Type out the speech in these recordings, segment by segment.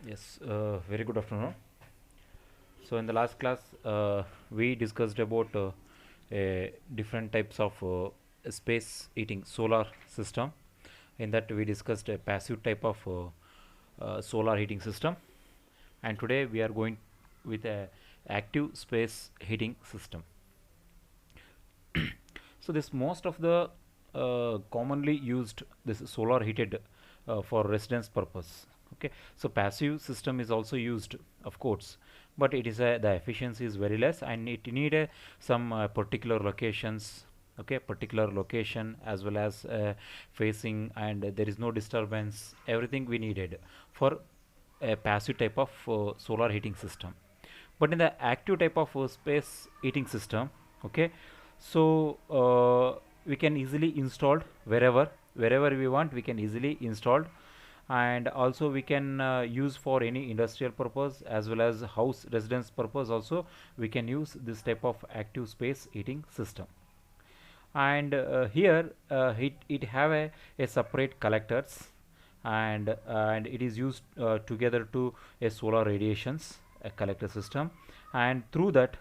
Yes, very good afternoon. So in the last class, we discussed about different types of space heating solar system. In that, we discussed a passive type of solar heating system, and today we are going with a active space heating system. So this most of the commonly used this solar heated for residence purpose. Okay, so passive system is also used, of course, but it is the efficiency is very less, and it need some particular locations. Okay, particular location as well as facing, and there is no disturbance. Everything we needed for a passive type of solar heating system. But in the active type of space heating system, okay, so we can easily install wherever we want. We can easily install, and also we can use for any industrial purpose as well as house residence purpose. Also, we can use this type of active space heating system. And here it have a separate collectors, and it is used together to a solar radiations a collector system, and through that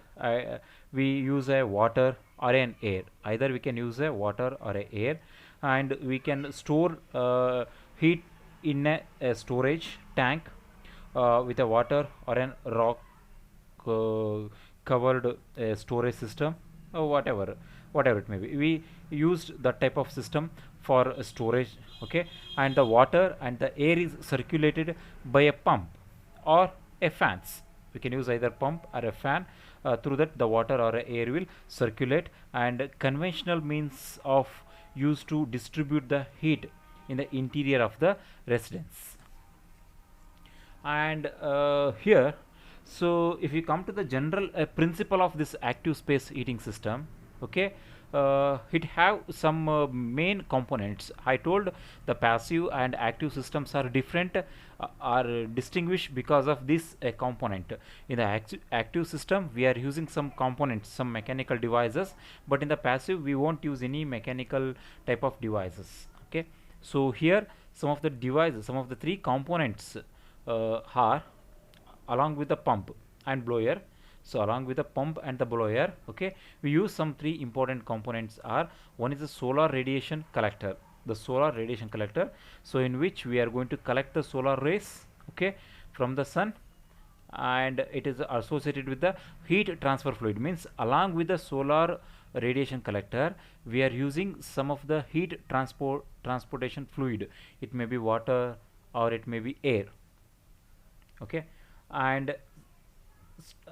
we use a water or an air. Either we can use a water or a air, and we can store heat in a storage tank with a water or an rock covered storage system, or whatever it may be. We used that type of system for storage. Okay, and the water and the air is circulated by a pump or a fans. We can use either pump or a fan. Through that the water or air will circulate, and conventional means of used to distribute the heat in the interior of the residence. And here, so if you come to the general principle of this active space heating system, okay, it have some main components. I told the passive and active systems are different, are distinguished because of this component. In the active system we are using some components, some mechanical devices, but in the passive we won't use any mechanical type of devices. Okay, so here some of the devices, some of the three components are along with the pump and blower. So along with the pump and the blower, okay, we use some three important components. Are one is the solar radiation collector, the solar radiation collector, so in which we are going to collect the solar rays, okay, from the sun, and it is associated with the heat transfer fluid. Means along with the solar radiation collector we are using some of the heat transportation fluid. It may be water or it may be air. Okay, and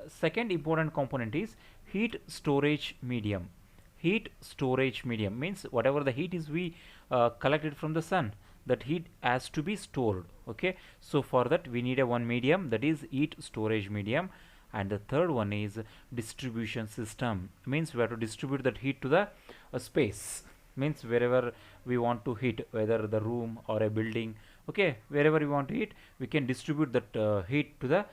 second important component is heat storage medium. Heat storage medium means whatever the heat is we collected from the sun, that heat has to be stored. Okay, so for that we need a one medium, that is heat storage medium. And the third one is distribution system. Means we have to distribute that heat to the space. Means wherever we want to heat, whether the room or a building, okay, wherever we want to heat, we can distribute that heat to the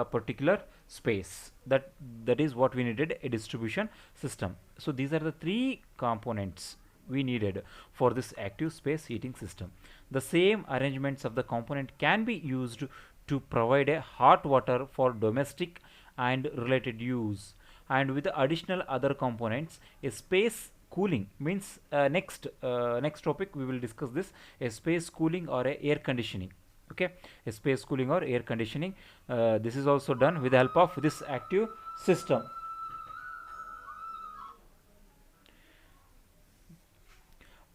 particular space. That is what we needed, a distribution system. So these are the three components we needed for this active space heating system. The same arrangements of the component can be used to provide a hot water for domestic and related use. And with the additional other components, a space cooling means next topic we will discuss this, a space cooling or a air conditioning. Okay, a space cooling or air conditioning, this is also done with the help of this active system.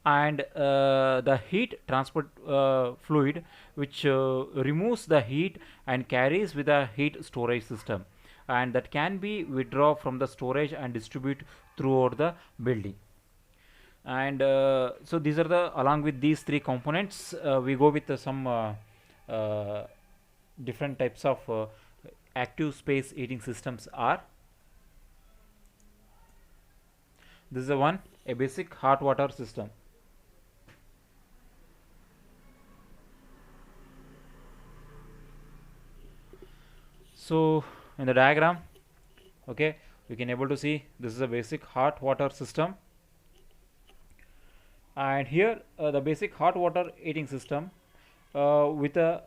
And the heat transport fluid, which removes the heat and carries with a heat storage system, and that can be withdraw from the storage and distribute throughout the building. And so these are the, along with these three components, we go with some uh, different types of active space heating systems. Are this is the one, a basic hot water system. So in the diagram, okay, we can able to see this is a basic hot water system. And here the basic hot water heating system with a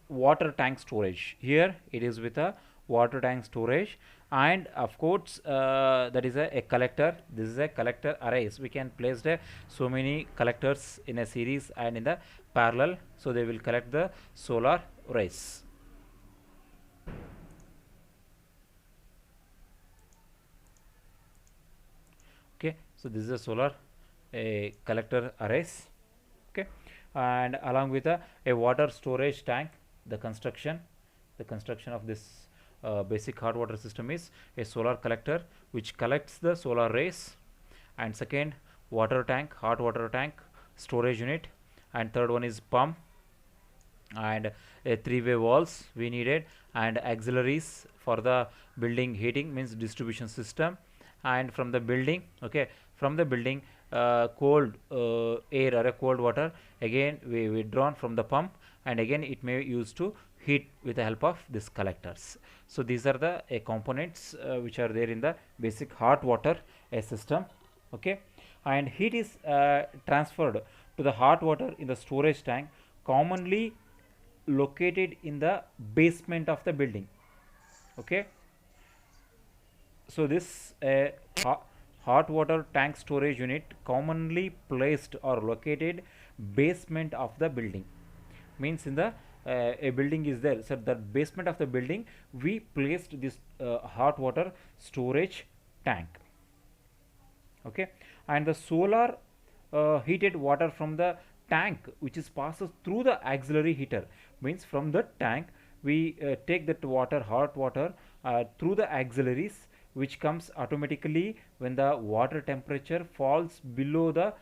water tank storage. Here it is with a water tank storage, and of course that is a collector. This is a collector arrays. We can place the so many collectors in a series and in the parallel, so they will collect the solar rays. Okay, so this is a solar collector arrays. Okay, and along with a water storage tank, the construction of this basic hot water system is a solar collector which collects the solar rays, and second, water tank, hot water tank storage unit, and third one is pump, and a three-way walls we needed, and auxiliaries for the building heating, means distribution system. And from the building, okay, from the building, cold air or a cold water again we withdrawn from the pump, and again it may used to heat with the help of these collectors. So these are the components which are there in the basic hot water system. Okay, and heat is transferred to the hot water in the storage tank, commonly located in the basement of the building. Okay, so this hot water tank storage unit commonly placed or located basement of the building, means in the a building is there, so the basement of the building we placed this hot water storage tank. Okay, and the solar heated water from the tank which is passes through the auxiliary heater, means from the tank we take that water, hot water, through the auxiliaries, which comes automatically when the water temperature falls below the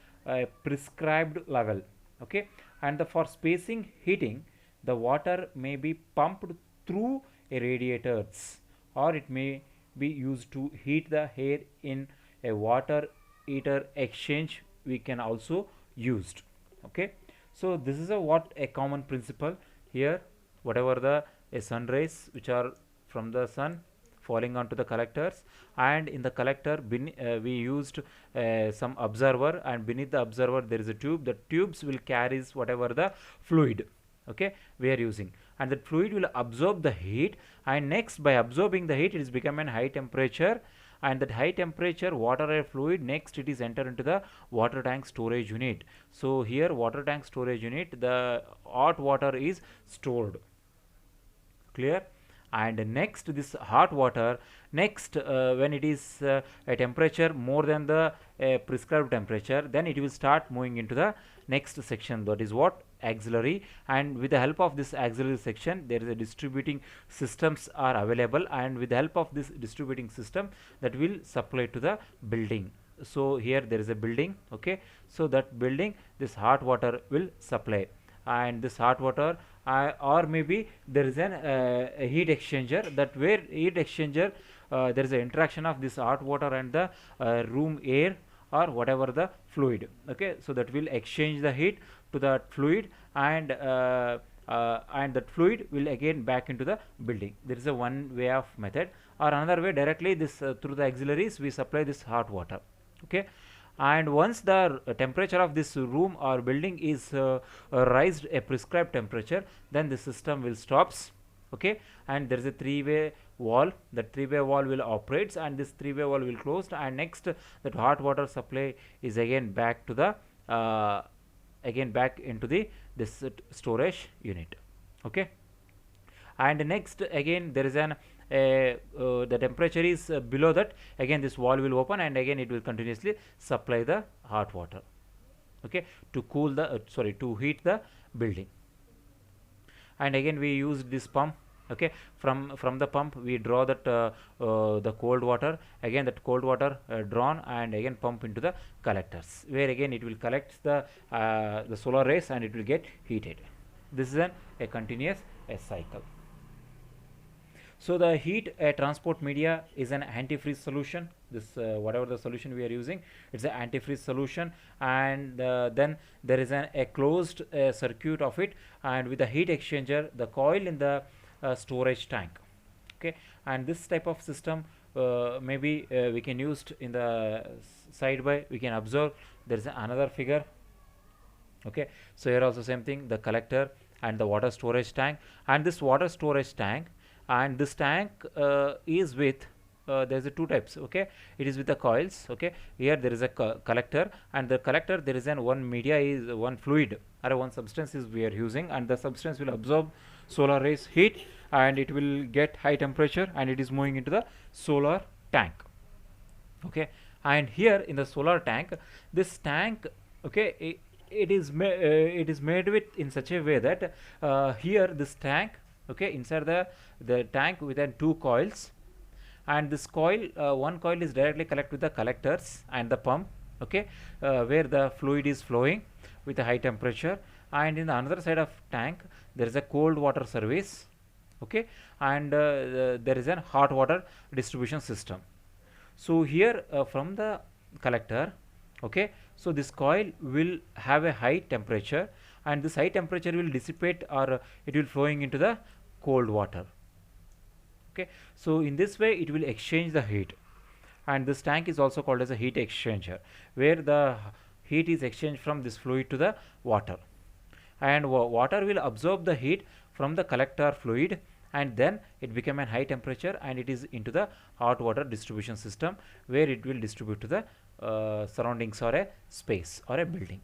prescribed level. Okay, and for spacing heating, the water may be pumped through a radiators, or it may be used to heat the air in a water heater exchange we can also used. Okay, so this is a common principle here. Whatever the sun rays which are from the sun falling onto the collectors, and in the collector we used some observer, and beneath the observer there is a tube. The tubes will carries whatever the fluid, okay, we are using, and that fluid will absorb the heat, and next by absorbing the heat it is become an high temperature, and that high temperature water or fluid, next it is enter into the water tank storage unit. So here water tank storage unit, the hot water is stored. Clear? And next this hot water, next when it is a temperature more than the prescribed temperature, then it will start moving into the next section, that is what, auxiliary. And with the help of this auxiliary section there is a distributing systems are available, and with the help of this distributing system that will supply to the building. So here there is a building, okay, so that building this hot water will supply, and this hot water or maybe there is a heat exchanger, that where heat exchanger there is an interaction of this hot water and the room air or whatever the fluid. Okay, so that will exchange the heat to that fluid, and that fluid will again back into the building. There is a one way of method, or another way, directly this through the auxiliaries we supply this hot water. Okay, and once the temperature of this room or building is raised a prescribed temperature, then the system will stops. Okay, and there is a three-way wall, that three-way wall will operates, and this three-way wall will closed, and next that hot water supply is again back to the again back into the this storage unit. Okay, and next again there is an the temperature is below that, again this wall will open, and again it will continuously supply the hot water, okay, to cool the to heat the building. And again we use this pump, okay, from the pump we draw that the cold water, again that cold water drawn and again pump into the collectors, where again it will collect the solar rays and it will get heated. This is a continuous cycle. So the heat transport media is an antifreeze solution. This whatever the solution we are using, it's an antifreeze solution, and then there is a closed circuit of it, and with the heat exchanger, the coil in the storage tank. Okay, and this type of system maybe we can use in the side by, we can observe there is another figure. Okay, so here also same thing, the collector and the water storage tank. And this water storage tank, and this tank is with there's a two types. Okay, it is with the coils. Okay, here there is a collector, and the collector, there is an one media, is one fluid or one substance is we are using, and the substance will absorb solar rays heat, and it will get high temperature, and it is moving into the solar tank. Okay, and here in the solar tank, this tank, okay, it is made with in such a way that here this tank, okay, inside the tank within two coils, and this coil, one coil is directly connected with the collectors and the pump. Okay, where the fluid is flowing with a high temperature, and in the another side of tank there is a cold water service. Okay, and there is a hot water distribution system. So here from the collector, okay, so this coil will have a high temperature, and this high temperature will dissipate, or it will flowing into the cold water. Okay, so in this way it will exchange the heat, and this tank is also called as a heat exchanger, where the heat is exchanged from this fluid to the water, and water will absorb the heat from the collector fluid, and then it become a high temperature, and it is into the hot water distribution system, where it will distribute to the surroundings or a space or a building.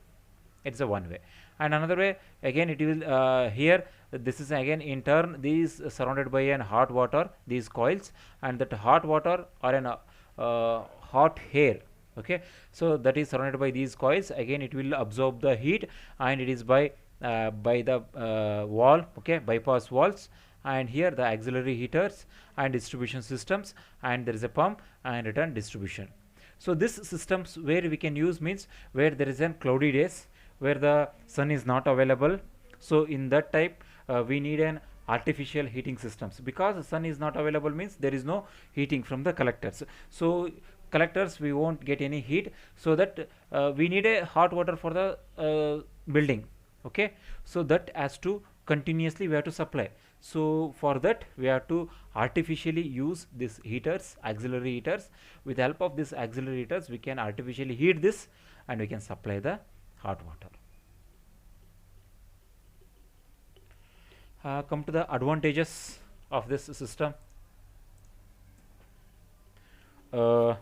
It's a one way. And another way, again, it will here this is again in turn, these surrounded by an hot water, these coils, and that hot water or an hot air. Okay, so that is surrounded by these coils. Again, it will absorb the heat, and it is by the wall, okay, bypass walls, and here the auxiliary heaters and distribution systems, and there is a pump and return distribution. So this systems where we can use means where there is a cloudy days, where the sun is not available. So in that type we need an artificial heating systems, because the sun is not available means there is no heating from the collectors. So collectors we won't get any heat, so that we need a hot water for the building. Okay, so that has to continuously we have to supply. So for that we have to artificially use these heaters, auxiliary heaters. With the help of this auxiliary heaters we can artificially heat this, and we can supply the hot water. Come to the advantages of this system. In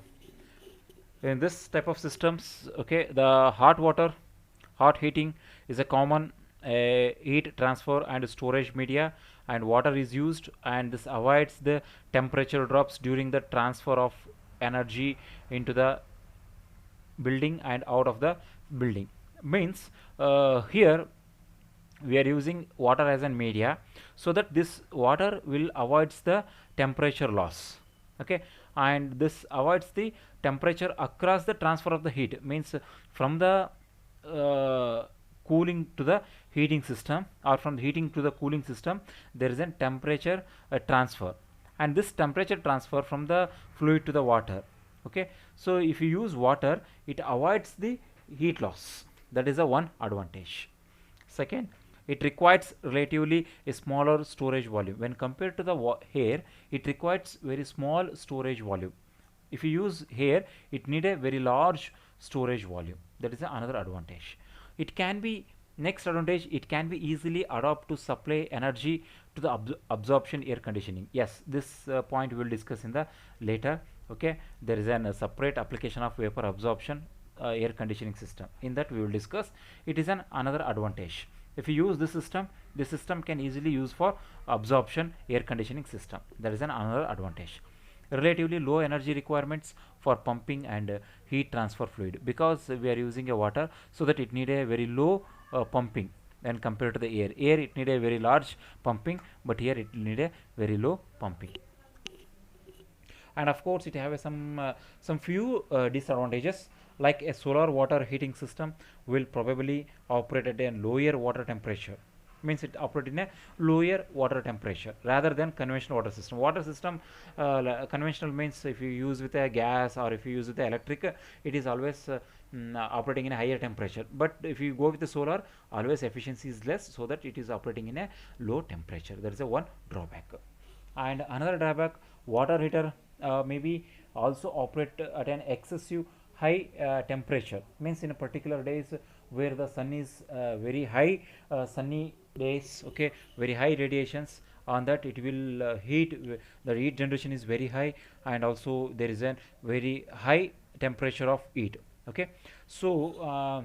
this type of systems, okay, the hot heating is a common heat transfer and storage media, and water is used, and this avoids the temperature drops during the transfer of energy into the building and out of the building. Means here we are using water as a media, so that this water will avoids the temperature loss. Okay, and this avoids the temperature across the transfer of the heat, means from the cooling to the heating system, or from the heating to the cooling system, there is a temperature transfer, and this temperature transfer from the fluid to the water. Okay, so if you use water, it avoids the heat loss. That is a one advantage. Second, it requires relatively a smaller storage volume when compared to the air. It requires very small storage volume. If you use air, it need a very large storage volume. That is another advantage. It can be next advantage, it can be easily adapt to supply energy to the absorption air conditioning. Yes, this point we will discuss in the later. Okay, there is a separate application of vapor absorption air conditioning system. In that we will discuss. It is another advantage. If you use this system can easily use for absorption air conditioning system. That is another advantage. Relatively low energy requirements for pumping and heat transfer fluid, because we are using a water, so that it need a very low pumping when compared to the air. Air it need a very large pumping, but here it need a very low pumping. And of course it have some few disadvantages, like a solar water heating system will probably operate at a lower water temperature. Means it operate in a lower water temperature rather than conventional water system. Conventional means if you use with a gas, or if you use with the electric, it is always operating in a higher temperature. But if you go with the solar, always efficiency is less, so that it is operating in a low temperature. That is a one drawback. And another drawback, water heater maybe also operate at an excessive high temperature. Means in a particular days where the sun is very high sunny days, okay, very high radiations on that, it will the heat generation is very high, and also there is a very high temperature of heat, okay. So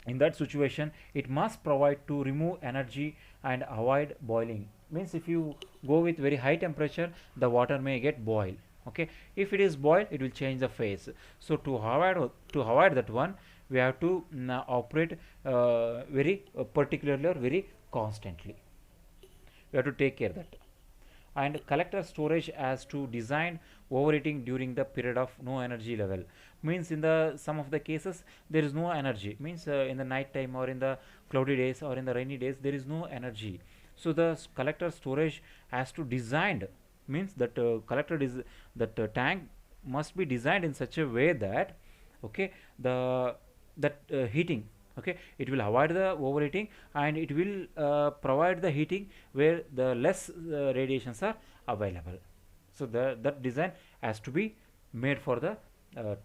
in that situation it must provide to remove energy and avoid boiling. Means if you go with very high temperature, the water may get boiled, okay. If it is boiled, it will change the phase. So to avoid that one, we have to operate very particularly or very constantly. We have to take care of that. And collector storage as to design overheating during the period of no energy level. Means in the some of the cases there is no energy. Means in the night time or in the cloudy days or in the rainy days there is no energy. So the collector storage has to designed, means that tank must be designed in such a way that, okay, the that heating, okay, it will avoid the overheating, and it will provide the heating where the less radiations are available. So that design has to be made for the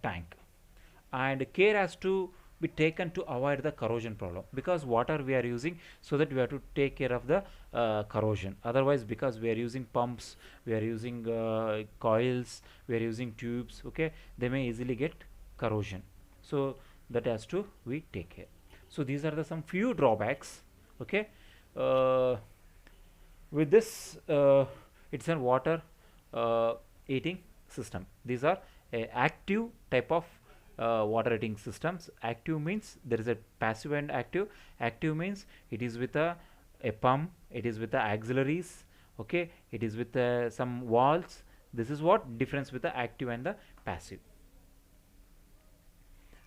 tank. And care has to be taken to avoid the corrosion problem, because water we are using, so that we have to take care of the corrosion. Otherwise, because we are using pumps, we are using coils, we are using tubes, okay, they may easily get corrosion. So that has to we take care. So these are the some few drawbacks, okay. With this it's a water heating system. These are a active type of water heating systems. Active means there is a passive and active. Active means it is with a pump, it is with the auxiliaries, okay, it is with some valves. This is what difference with the active and the passive.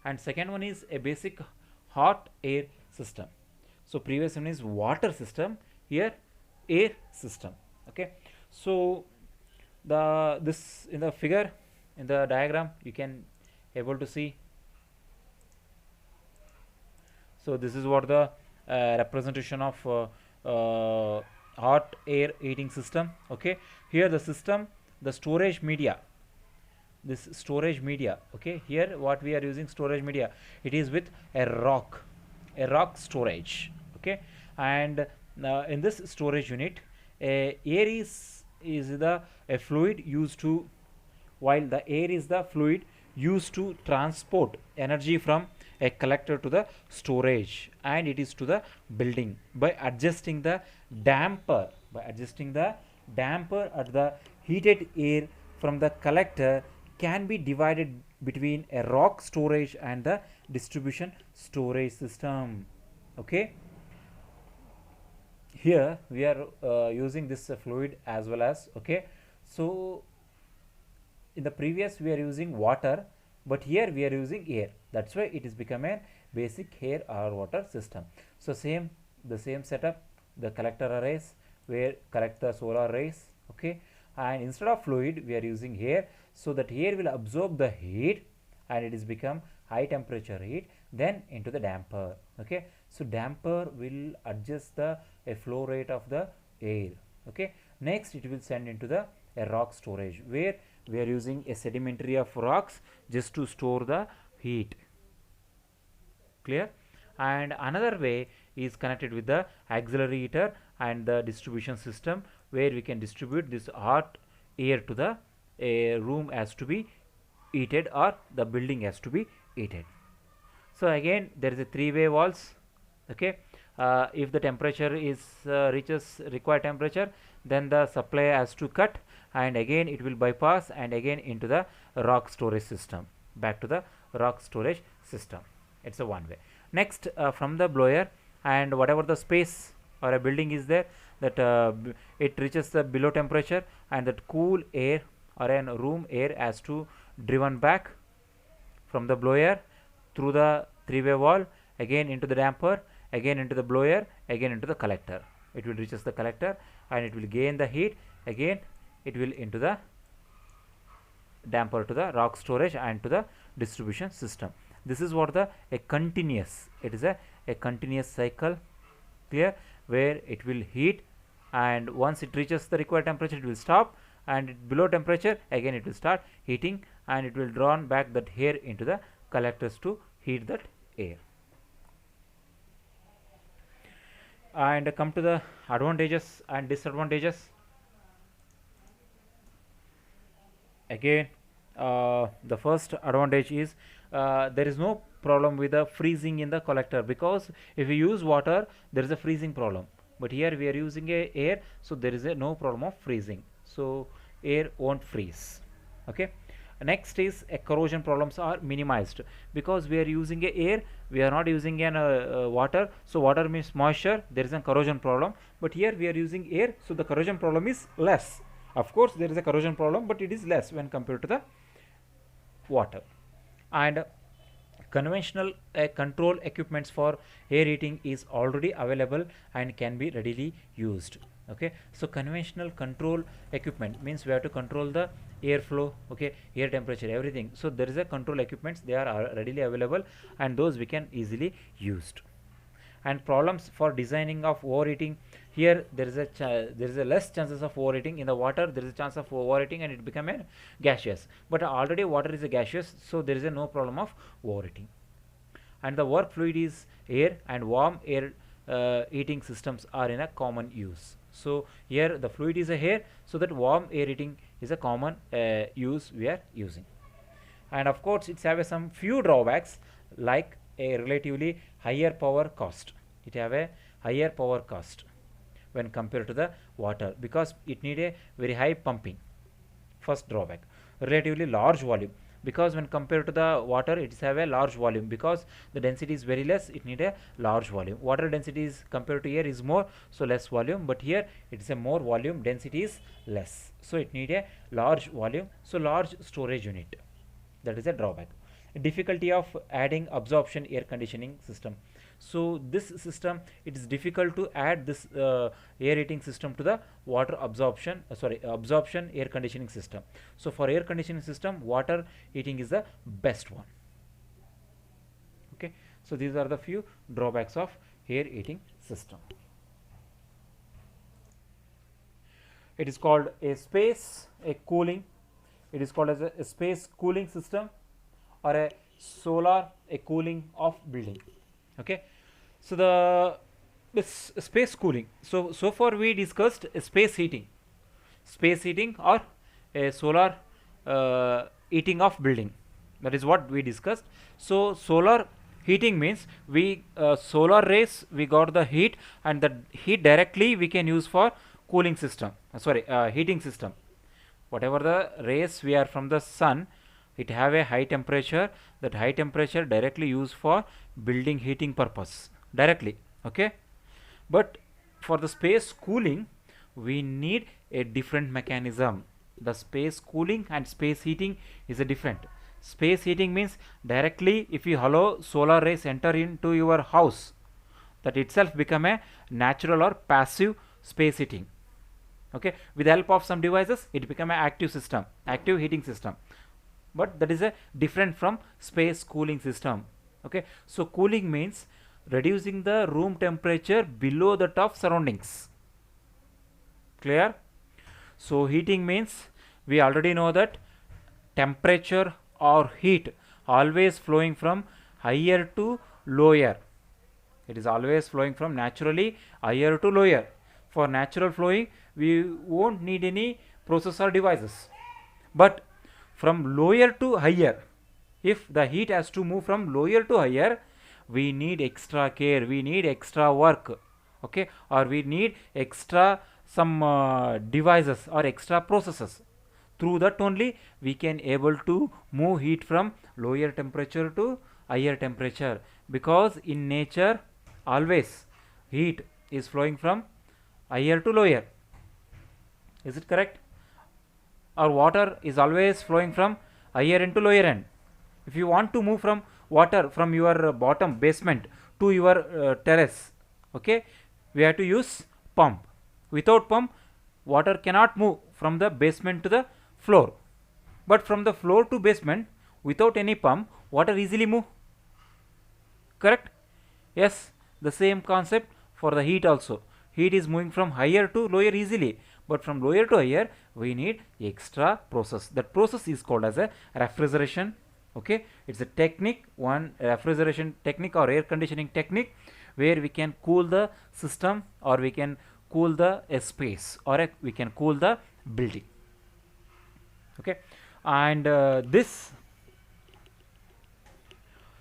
And second one is a basic hot air system. So previous one is water system, here air system, okay. So this in the figure, in the diagram, you can able to see. So this is what the representation of hot air heating system, okay. Here the system, the storage media, this storage media, okay, here what we are using storage media, it is with a rock storage, okay. And in this storage unit, air is the a fluid used to, while the air is the fluid used to transport energy from a collector to the storage, and it is to the building by adjusting the damper at the heated air from the collector can be divided between a rock storage and the distribution storage system, okay. Here we are using this fluid as well as, okay. So in the previous we are using water, but here we are using air. That's why it is become a basic air or water system. So the same setup, the collector arrays where collect the solar rays, okay. And instead of fluid we are using air, so that air will absorb the heat and it is become high temperature heat, then into the damper, okay. So damper will adjust the flow rate of the air, okay. Next it will send into the a rock storage, where we are using a sedimentary of rocks just to store the heat, clear. And another way is connected with the auxiliary heater and the distribution system, where we can distribute this hot air to the room has to be heated or the building has to be heated. So again there is a three-way valves, okay. If the temperature is reaches required temperature, then the supply has to cut, and again it will bypass and again into the rock storage system, back to the rock storage system. It's a one way. Next from the blower, and whatever the space or a building is there, that it reaches the below temperature, and that cool air or a room air has to driven back from the blower through the three-way valve, again into the damper, again into the blower, again into the collector. It will reaches the collector and it will gain the heat, again it will into the damper to the rock storage and to the distribution system. This is what the a continuous, it is a continuous cycle, clear, where it will heat, and once it reaches the required temperature it will stop, and below temperature again it will start heating, and it will drawn back that air into the collectors to heat that air. And come to the advantages and disadvantages. Again, the first advantage is there is no problem with the freezing in the collector, because if you use water there is a freezing problem, but here we are using a air, so there is a no problem of freezing, so air won't freeze. Okay, next is corrosion problems are minimized, because we are using a air, we are not using an water, so water means moisture, there is a corrosion problem, but here we are using air, so the corrosion problem is less. Of course there is a corrosion problem, but it is less when compared to the water. And conventional control equipments for air heating is already available and can be readily used. Okay, so conventional control equipment means we have to control the airflow, okay, air temperature, everything, so there is a control equipments, they are readily available and those we can easily used. And problems for designing of overheating, here there is a less chances of overheating. In the water there is a chance of overheating and it become a gaseous, but already water is a gaseous, so there is a no problem of overheating. And the work fluid is air, and warm air heating systems are in a common use. So here the fluid is a air, so that warm air heating is a common use we are using. And of course it's have some few drawbacks, like a relatively higher power cost. It have a higher power cost when compared to the water, because it need a very high pumping. First drawback. Relatively large volume, because when compared to the water it is have a large volume, because the density is very less, it need a large volume. Water density is compared to air is more, so less volume, but here it is a more volume, density is less, so it need a large volume, so large storage unit. That is a drawback. Difficulty of adding absorption air conditioning system. So this system, it is difficult to add this air heating system to the water absorption absorption air conditioning system. So for air conditioning system, water heating is the best one. Okay, so these are the few drawbacks of air heating system. It is called a cooling. It is called as a space cooling system, or a solar cooling of building. Okay, so this space cooling, so far we discussed space heating or a solar heating of building. That is what we discussed. So solar heating means we solar rays, we got the heat, and the heat directly we can use for cooling system, heating system. Whatever the rays we are from the sun, it have a high temperature, that high temperature directly used for building heating purpose directly. Okay, but for the space cooling we need a different mechanism. The space cooling and space heating is a different. Space heating means directly if you allow solar rays enter into your house, that itself become a natural or passive space heating. Okay, with the help of some devices it become an active heating system, but that is a different from space cooling system. Okay, so cooling means reducing the room temperature below that of surroundings. Clear? So heating means we already know that temperature or heat always flowing from higher to lower. It is always flowing from naturally higher to lower. For natural flowing we won't need any process or devices, but from lower to higher, if the heat has to move from lower to higher, we need extra care, we need extra work. Okay, or we need extra some devices or extra processes. Through that only we can able to move heat from lower temperature to higher temperature, because in nature always heat is flowing from higher to lower. Is it correct? Or water is always flowing from higher end to lower end. If you want to move from water from your bottom basement to your terrace, okay, we have to use pump. Without pump water cannot move from the basement to the floor, but from the floor to basement without any pump water easily move. Correct? Yes, the same concept for the heat also. Heat is moving from higher to lower easily, but from lower to higher we need extra process. That process is called as a refrigeration. Okay, it's a technique, one refrigeration technique or air conditioning technique, where we can cool the system, or we can cool the space, or we can cool the building. Okay, and this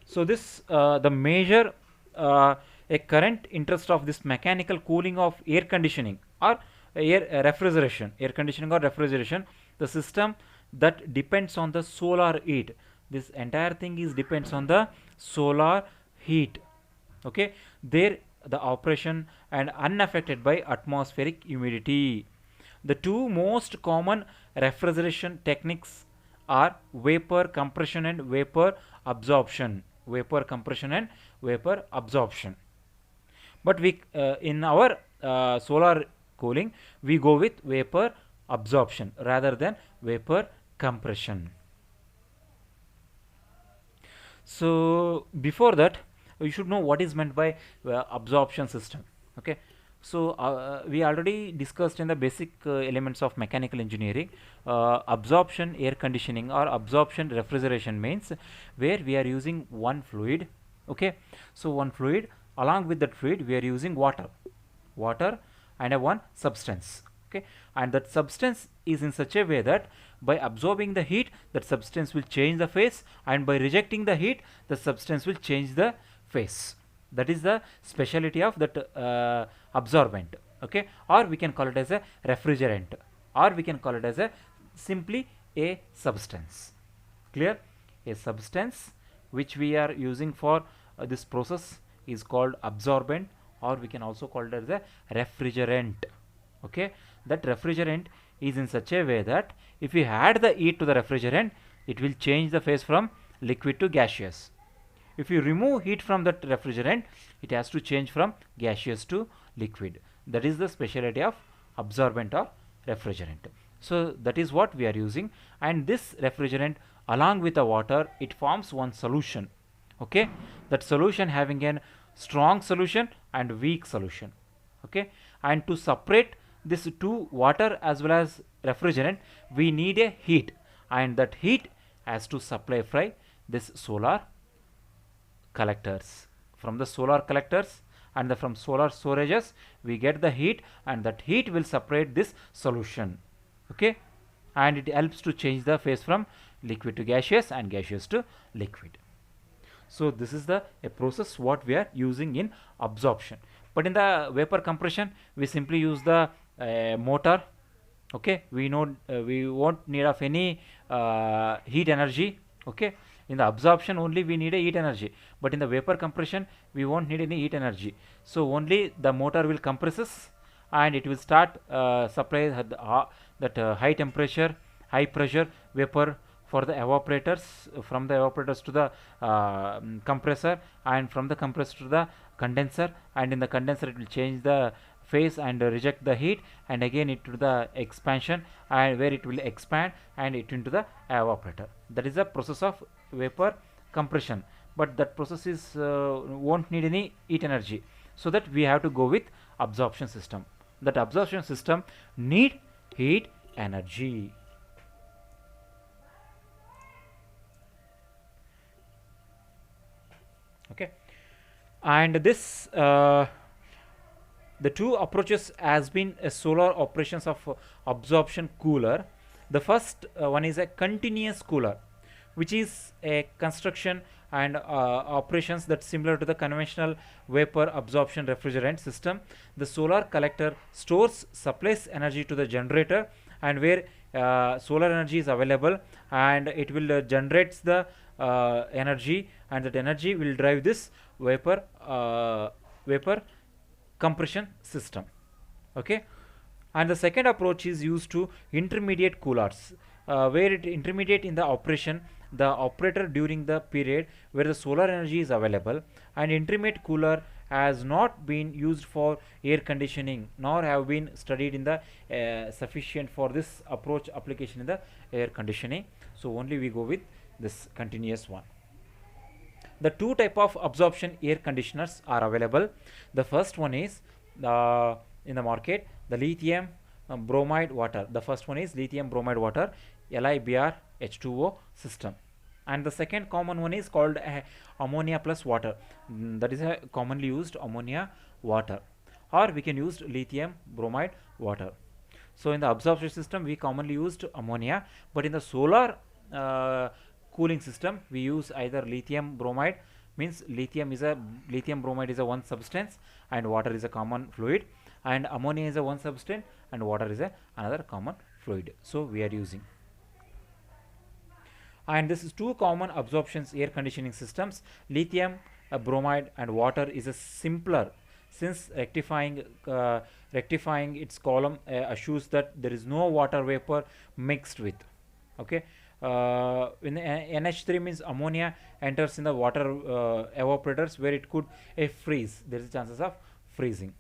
so this the major a current interest of this mechanical cooling of air conditioning or air conditioning or refrigeration, the system that depends on the solar heat. This entire thing is depends on the solar heat. Okay, there the operation and unaffected by atmospheric humidity. The two most common refrigeration techniques are vapor compression and vapor absorption. Vapor compression and vapor absorption. But we in our solar cooling, we go with vapor absorption rather than vapor compression. So before that, you should know what is meant by absorption system. Okay, so we already discussed in the basic elements of mechanical engineering. Absorption air conditioning or absorption refrigeration means where we are using one fluid. Okay, so one fluid, along with that fluid we are using water and a one substance. Okay, and that substance is in such a way that by absorbing the heat, that substance will change the phase, and by rejecting the heat, the substance will change the phase. That is the speciality of that absorbent. Okay, or we can call it as a refrigerant, or we can call it as a simply a substance. Clear? A substance which we are using for this process is called absorbent, or we can also call it as a refrigerant. Okay, that refrigerant is in such a way that if we add the heat to the refrigerant, it will change the phase from liquid to gaseous. If you remove heat from that refrigerant, it has to change from gaseous to liquid. That is the speciality of absorbent or refrigerant. So that is what we are using, and this refrigerant along with the water, it forms one solution. Okay, that solution having a strong solution and weak solution. Okay, and to separate this two, water as well as refrigerant, we need a heat, and that heat has to supply from this solar collectors. From the solar collectors and from solar storages we get the heat, and that heat will separate this solution. Okay, and it helps to change the phase from liquid to gaseous and gaseous to liquid. So this is the a process what we are using in absorption. But in the vapor compression, we simply use the motor. Okay, we know we won't need of any heat energy. Okay, in the absorption only we need a heat energy, but in the vapor compression we won't need any heat energy. So only the motor will compresses, and it will start supply that high temperature, high pressure vapor for the evaporators, from the evaporators to the compressor, and from the compressor to the condenser, and in the condenser it will change the phase and reject the heat, and again it to the expansion, and where it will expand and it into the evaporator. That is the process of vapor compression, but that process is won't need any heat energy, so that we have to go with absorption system. That absorption system need heat energy. Okay, and this the two approaches has been a solar operations of absorption cooler. The first one is a continuous cooler, which is a construction and operations that similar to the conventional vapor absorption refrigerant system. The solar collector stores supplies energy to the generator, and where solar energy is available, and it will generates the energy, and that energy will drive this vapor compression system. Okay, and the second approach is used to intermediate coolers, where it intermediate in the operation the operator during the period where the solar energy is available, and intermediate cooler has not been used for air conditioning nor have been studied in the sufficient for this approach application in the air conditioning. So only we go with this continuous one. The two type of absorption air conditioners are available. The first one is in the market, the lithium bromide water. The first one is lithium bromide water, LiBr H2O system. And the second common one is called ammonia plus water. That is a commonly used ammonia water, or we can use lithium bromide water. So in the absorption system we commonly used ammonia, but in the solar cooling system we use either lithium bromide, means lithium bromide is a one substance and water is a common fluid, and ammonia is a one substance and water is a another common fluid. So we are using, and this is two common absorptions air conditioning systems. Lithium bromide and water is a simpler, since rectifying its column assures that there is no water vapor mixed with. Okay, in NH3 means ammonia enters in the water evaporators where it could freeze. There is chances of freezing.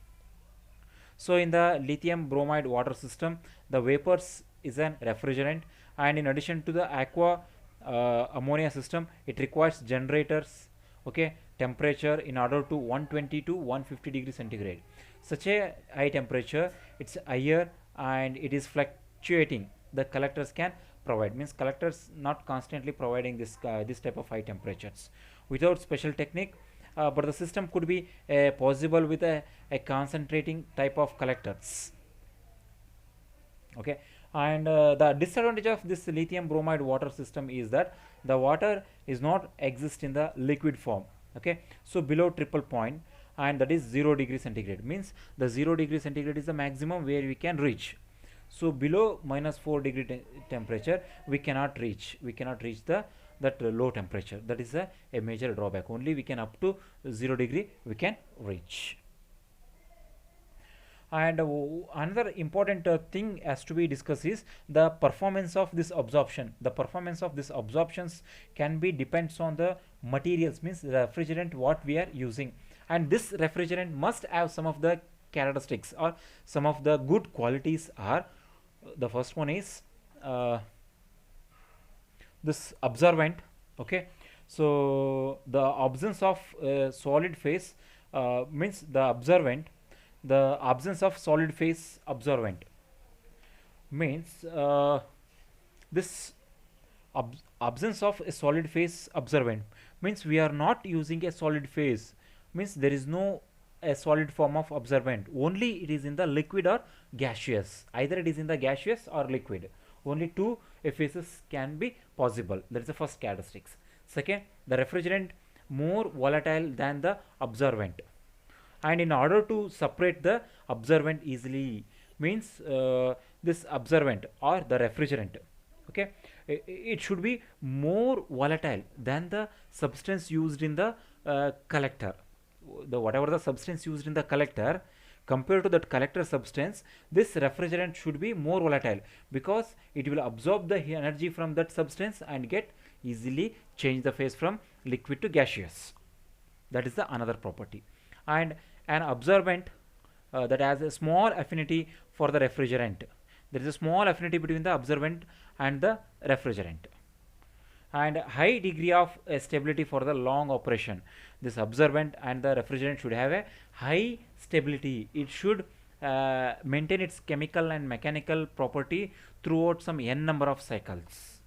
So in the lithium bromide water system, the vapors is an refrigerant, and in addition to the aqua ammonia system, it requires generators, okay, temperature in order to 120 to 150 degrees centigrade. Such a high temperature, it's higher and it is fluctuating. The collectors can provide, means collectors not constantly providing this type of high temperatures without special technique, but the system could be possible with a concentrating type of collectors. Okay, and the disadvantage of this lithium bromide water system is that the water is not exist in the liquid form. Okay, so below triple point, and that is 0 degree centigrade, means the 0 degree centigrade is the maximum where we can reach. So below -4 degree temperature we cannot reach the that low temperature. That is a major drawback. Only we can up to 0 degree we can reach. And another important thing has to be discussed is the performance of this absorption. The performance of this absorptions can be depends on the materials, means the refrigerant what we are using, and this refrigerant must have some of the characteristics or some of the good qualities are, the first one is this absorbent. Okay, so the absence of solid phase means the absence of solid phase absorbent means this absence of a solid phase absorbent means we are not using a solid phase, means there is no a solid form of absorbent, only it is in the liquid or gaseous. Either it is in the gaseous or liquid. Only two phases can be possible. That is the first characteristics. Second, the refrigerant more volatile than the absorbent, and in order to separate the absorbent easily, means this absorbent or the refrigerant, okay, it should be more volatile than the substance used in the collector. Whatever the substance used in the collector, compared to that collector substance, this refrigerant should be more volatile, because it will absorb the energy from that substance and get easily change the phase from liquid to gaseous. That is the another property. And an absorbent that has a small affinity for the refrigerant. There is a small affinity between the absorbent and the refrigerant, and high degree of stability for the long operation. This absorbent and the refrigerant should have a high stability. It should maintain its chemical and mechanical property throughout some n number of cycles.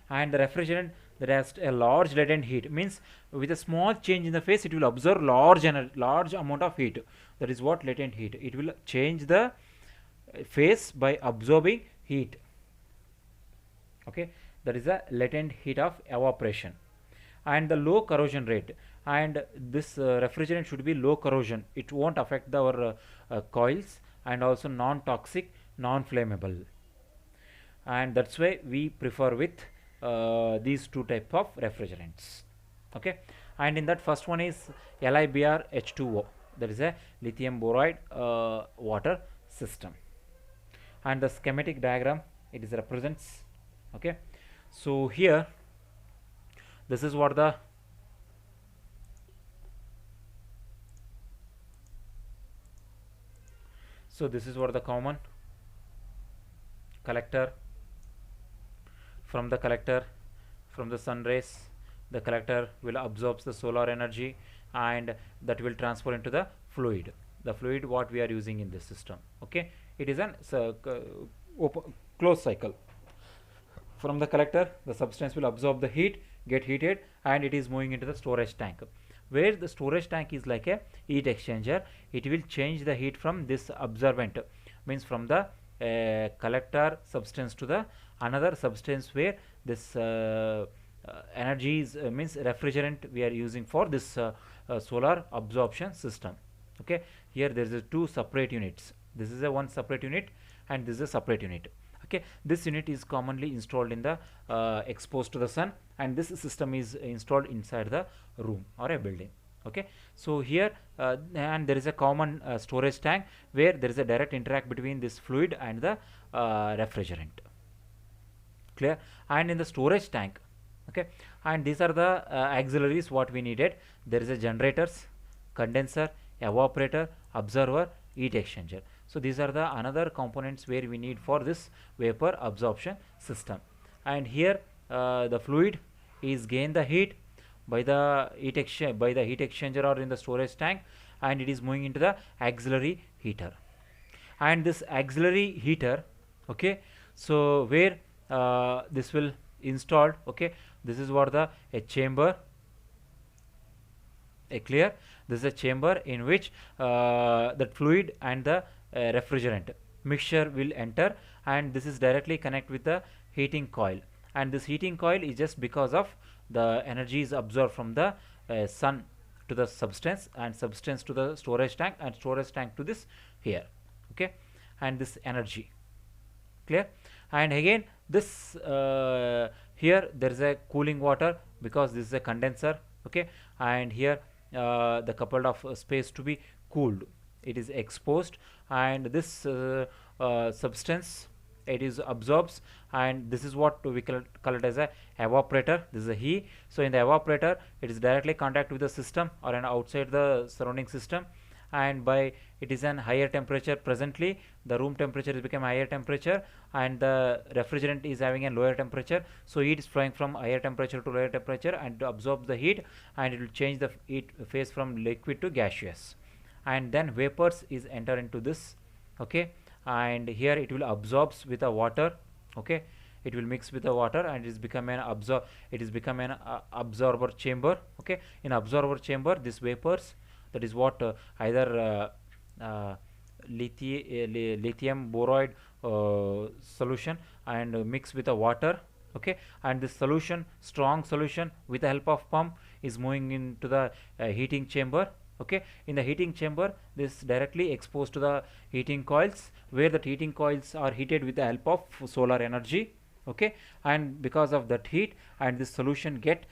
And the refrigerant that has a large latent heat, means with a small change in the phase it will absorb large amount of heat. That is what latent heat. It will change the phase by absorbing heat. Okay, that is the latent heat of evaporation. And the low corrosion rate, and this refrigerant should be low corrosion. It won't affect our coils, and also non-toxic, non-flammable, and that's why we prefer with these two type of refrigerants. Okay, and in that first one is LiBr H2O, that is a lithium boride water system, and the schematic diagram it is represents. Okay, so here this is what the common collector. From the sun rays, the collector will absorb the solar energy, and that will transfer into the fluid what we are using in this system. Okay, it is an closed cycle. From the collector, the substance will absorb the heat, get heated and it is moving into the storage tank, where the storage tank is like a heat exchanger. It will change the heat from this absorbent, means from the collector substance to the another substance where this energy is means refrigerant we are using for this solar absorption system. Okay, here there is a two separate units. This is a one separate unit and this is a separate unit. Okay, this unit is commonly installed in the exposed to the sun, and this system is installed inside the room or a building. Okay, so here and there is a common storage tank where there is a direct interact between this fluid and the refrigerant. Clear? And in the storage tank, okay, and these are the auxiliaries what we needed. There is a generators, condenser, evaporator, observer, heat exchanger. So these are the another components where we need for this vapor absorption system. And here the fluid is gain the heat by the heat exchanger or in the storage tank, and it is moving into the auxiliary heater. And this auxiliary heater, okay, so where this will installed, okay, this is what the a chamber, a clear, this is a chamber in which the fluid and the refrigerant mixture will enter, and this is directly connect with the heating coil, and this heating coil is just because of the energy is absorbed from the sun to the substance, and substance to the storage tank, and storage tank to this here. Okay, and this energy, clear. And again this here there is a cooling water because this is a condenser. Okay, and here the coupled of space to be cooled, it is exposed, and this substance it is absorbs, and this is what we call it as a evaporator. This is a heat. So in the evaporator it is directly contact with the system or an outside the surrounding system, and by it is an higher temperature. Presently the room temperature is become higher temperature and the refrigerant is having a lower temperature, so heat is flowing from higher temperature to lower temperature and to absorb the heat, and it will change the heat phase from liquid to gaseous, and then vapors is enter into this. Okay, and here it will absorbs with the water. Okay, it will mix with the water and it is become an absorber chamber. Okay, in absorber chamber this vapors, that is what either lithium boride solution and mix with the water. Okay, and this solution, strong solution, with the help of pump is moving into the heating chamber. Okay, in the heating chamber this directly exposed to the heating coils, where the heating coils are heated with the help of solar energy. Okay, and because of that heat and this solution get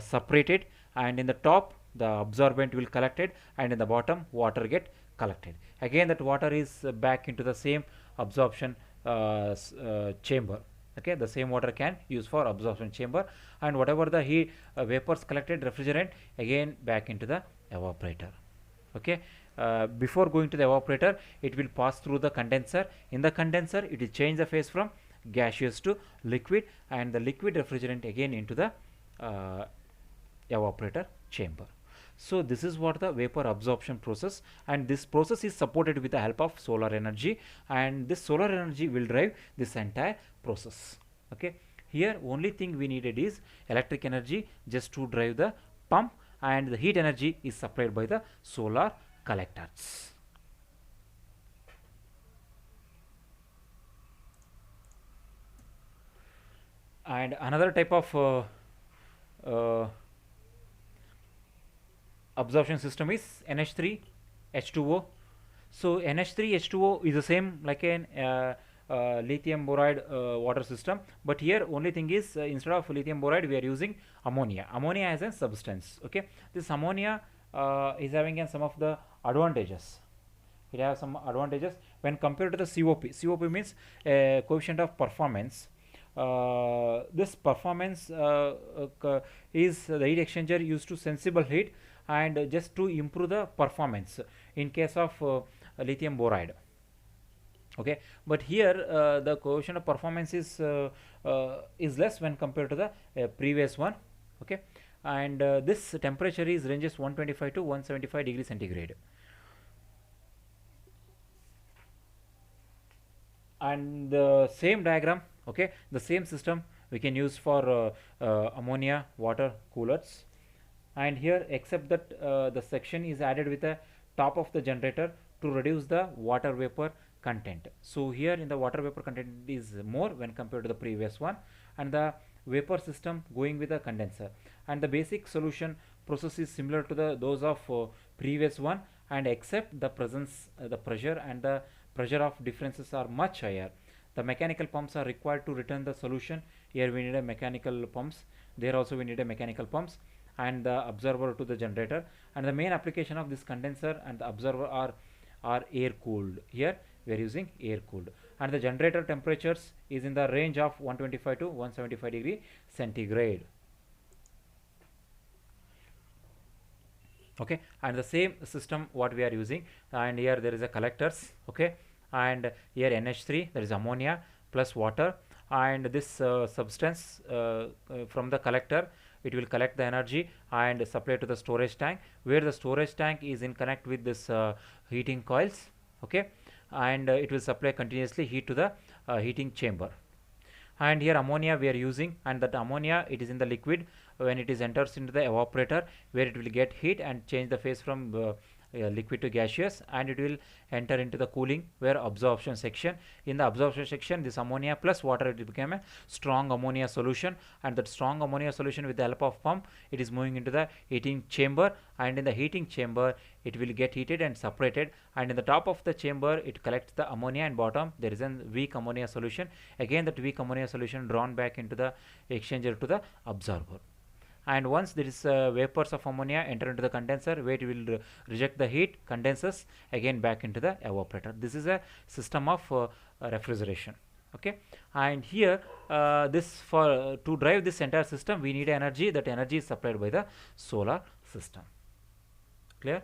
separated, and in the top the absorbent will collected, and in the bottom water get collected. Again that water is back into the same absorption chamber. Okay, the same water can use for absorption chamber, and whatever the heat vapors collected, refrigerant, again back into the evaporator. Okay, before going to the evaporator it will pass through the condenser. In the condenser it will change the phase from gaseous to liquid, and the liquid refrigerant again into the evaporator chamber. So this is what the vapor absorption process, and this process is supported with the help of solar energy, and this solar energy will drive this entire process. Okay, here only thing we needed is electric energy just to drive the pump, and the heat energy is supplied by the solar collectors. And another type of uh, absorption system is NH3 H2O. So NH3 H2O is the same like an lithium boride water system, but here only thing is instead of lithium boride we are using ammonia. Ammonia as a substance. Okay, this ammonia is having some of the advantages. It has some advantages when compared to the COP. COP means coefficient of performance. This performance is the heat exchanger used to sensible heat and just to improve the performance in case of lithium boride. Okay, but here the coefficient of performance is less when compared to the previous one. Okay, and this temperature is ranges 125 to 175 degrees centigrade. And the same diagram, okay, the same system we can use for ammonia water coolers. And here, except that the section is added with the top of the generator to reduce the water vapor content. So here in the water vapor content is more when compared to the previous one, and the vapor system going with the condenser, and the basic solution process is similar to the those of previous one, and except the presence the pressure and the pressure of differences are much higher. The mechanical pumps are required to return the solution. Here we need a mechanical pumps, there also we need a mechanical pumps, and the observer to the generator. And the main application of this condenser and the observer are air cooled. Here we are using air cooled, and the generator temperatures is in the range of 125 to 175 degree centigrade. Okay, and the same system what we are using, and here there is a collectors. Okay, and here NH3, there is ammonia plus water, and this substance from the collector, it will collect the energy and supply to the storage tank, where the storage tank is in connect with this heating coils. Okay, and it will supply continuously heat to the heating chamber. And here ammonia we are using, and that ammonia, it is in the liquid when it is enters into the evaporator, where it will get heat and change the phase from liquid to gaseous, and it will enter into the cooling, where absorption section. In the absorption section, this ammonia plus water, it became a strong ammonia solution, and that strong ammonia solution with the help of pump, it is moving into the heating chamber, and in the heating chamber it will get heated and separated, and in the top of the chamber it collects the ammonia, and bottom there is a weak ammonia solution. Again that weak ammonia solution drawn back into the exchanger to the absorber. And once there is vapors of ammonia enter into the condenser, where it will reject the heat, condenses again back into the evaporator. This is a system of refrigeration. Okay, and here this for to drive this entire system, we need energy. That energy is supplied by the solar system. Clear?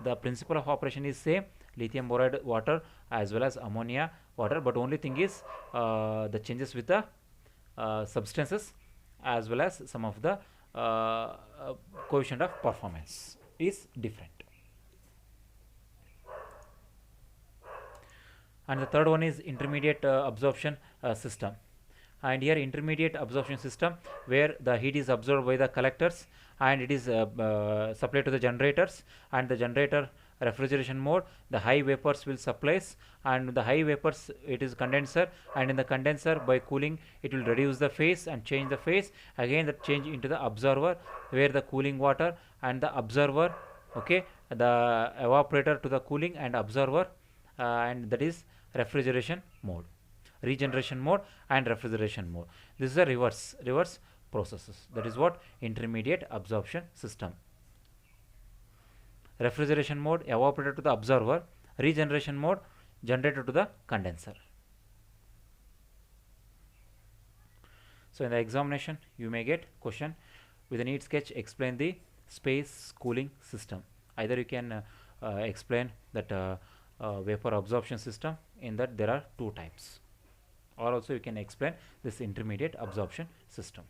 The principle of operation is same, lithium boride water as well as ammonia water, but only thing is the changes with the substances as well as some of the coefficient of performance is different. And the third one is intermediate absorption system. And here intermediate absorption system, where the heat is absorbed by the collectors and it is supplied to the generators, and the generator refrigeration mode, the high vapors will supplies, and the high vapors, it is condenser, and in the condenser by cooling it will reduce the phase and change the phase, again that change into the observer, where the cooling water and the observer, okay, the evaporator to the cooling and observer, and that is refrigeration mode, regeneration mode and refrigeration mode. This is a reverse processes. That is what intermediate absorption system. Refrigeration mode, evaporator to the observer; regeneration mode, generator to the condenser. So in the examination you may get question with a neat sketch, explain the space cooling system. Either you can explain that vapor absorption system, in that there are two types, or also you can explain this intermediate absorption system.